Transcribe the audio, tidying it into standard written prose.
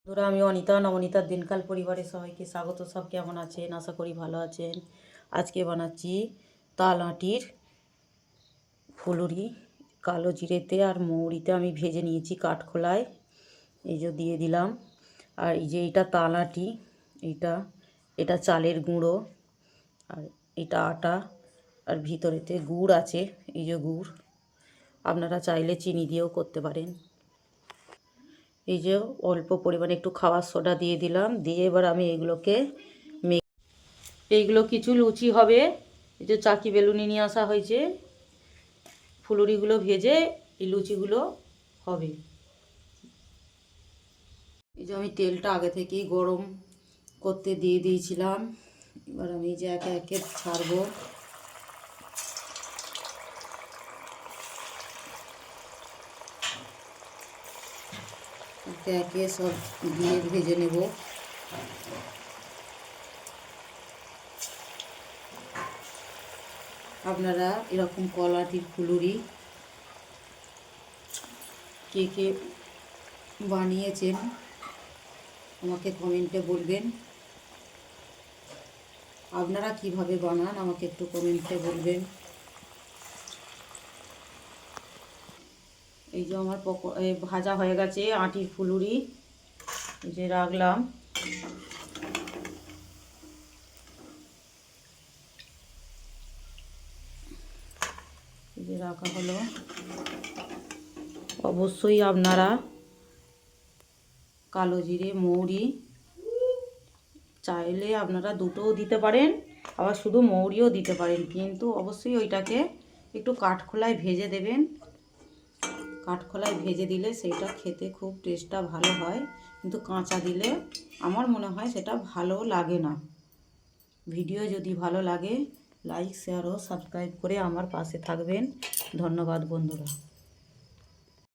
বন্ধুরা, আমি অনিতা নবনীতার দিনকাল পরিবারের সবাইকে স্বাগত। সব কেমন আছেন? আশা করি ভালো আছেন। আজকে বানাচ্ছি তাল আঁটির ফুলুরি। কালো জিরেতে আর মৌরিতে আমি ভেজে নিয়েছি কাঠখোলায়, এই যে দিয়ে দিলাম। আর এই যে এটা তাল আঁটি, এটা চালের গুঁড়ো, আর এটা আটা, আর ভিতরেতে গুড় আছে, এই যে গুড়। আপনারা চাইলে চিনি দিয়েও করতে পারেন। এই যে অল্প পরিমাণে একটু খাবার সোডা দিয়ে দিলাম, দিয়ে এবার আমি এইগুলো কিছু লুচি হবে। এই যে চাকি বেলুনি নিয়ে আসা হয়েছে, ফুলুরিগুলো ভেজে এই লুচিগুলো হবে। এই যে আমি তেলটা আগে থেকেই গরম করতে দিয়ে দিয়েছিলাম। এবার আমি যে একে একে ছাড়বো। একে একে সব দিয়ে ভেজে নেব। আপনারা এরকম কলাটির ফুলুরি কে কে বানিয়েছেন আমাকে কমেন্টে বলবেন। আপনারা কিভাবে বানান আমাকে একটু কমেন্টে বলবেন। এই যে আমার ভাজা হয়ে গেছে আটির ফুলুরি, এই যে রাখলাম। এই যে রাখা হলো। অবশ্যই আপনারা কালো জিরে মৌরি চাইলে আপনারা দুটোও দিতে পারেন, আবার শুধু মৌরিও দিতে পারেন, কিন্তু অবশ্যই ওইটাকে একটু কাঠখোলায় ভেজে দেবেন। কাঠখোলায় ভেজে দিলে সেইটা খেতে খুব টেস্টটা ভালো হয়, কিন্তু কাঁচা দিলে আমার মনে হয় সেটা ভালো লাগে না। ভিডিও যদি ভালো লাগে লাইক শেয়ার ও সাবস্ক্রাইব করে আমার পাশে থাকবেন। ধন্যবাদ বন্ধুরা।